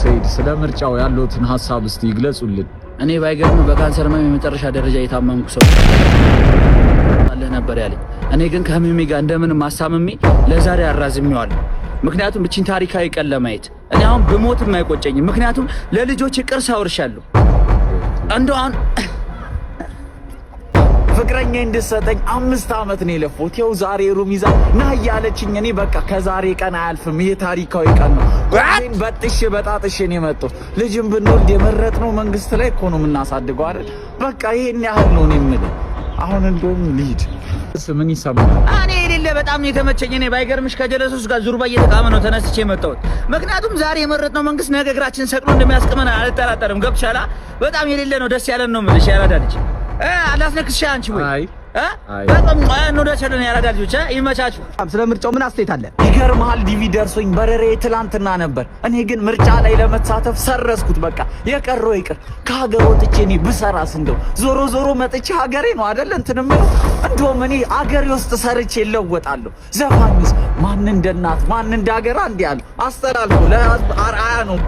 ሰይድ ስለ ምርጫው ያለውትን ሐሳብ እስቲ ይግለጹልን። እኔ ባይገርም በካንሰር ህመም የመጨረሻ ደረጃ የታመምኩ ሰው አለ ነበር ያለኝ። እኔ ግን ከህመሜ ጋር እንደምንም ማሳመሜ ለዛሬ አራዝሜዋለሁ። ምክንያቱም እቺን ታሪካዊ ቀን ለማየት እኔ አሁን ብሞትም አይቆጨኝም። ምክንያቱም ለልጆች ቅርስ አውርሻለሁ። እንደው አሁን ፍቅረኛ እንድሰጠኝ 5 ዓመት ነው የለፈውት። ይኸው ዛሬ ሩም ይዛ ና እያለችኝ እኔ በቃ ከዛሬ ቀን አያልፍም። ይሄ ታሪካዊ ቀን ነው። ወይን በጥሽ በጣጥሽ ነው የመጣው። ልጅም ብንወልድ የመረጥነው መንግስት ላይ እኮ ነው የምናሳድገው አይደል? በቃ ይሄን ያህል ነው የምልህ። አሁን እንደውም ልሂድ። ምን ይሰማል? እኔ የሌለ በጣም ነው የተመቸኝ። እኔ ባይገርምሽ ከጀለሶስ ጋር ዙርባ እየተቃመ ነው ተነስቼ የመጣሁት። ምክንያቱም ዛሬ የመረጥነው መንግስት ነገ እግራችን ሰቅሎ እንደሚያስቀመን አልጠራጠርም። ገብሻላ? በጣም የሌለ ነው ደስ ያለን ነው የምልሽ። ያራዳልች አላስነክስሽ አንቺ ወይ በጣም ነው ደስ ያለን ያራዳልች። ይመቻችሁ። ስለ ምርጫው ምን አስተያየት አለ? ይገርምሃል ዲቪ ደርሶኝ በረሬ ትላንትና ነበር። እኔ ግን ምርጫ ላይ ለመሳተፍ ሰረስኩት። በቃ የቀረው ይቅር። ከሀገር ወጥቼ እኔ ብሰራስ እንደው ዞሮ ዞሮ መጥቼ ሀገሬ ነው አይደል እንትንም እንደውም እኔ ሀገሬ ውስጥ ሰርቼ እለወጣለሁ። ዘፋኝስ ማን እንደ እናት ማን እንደ ሀገር አንድ ያለ አስተላልፎ ለአርአያ ነው።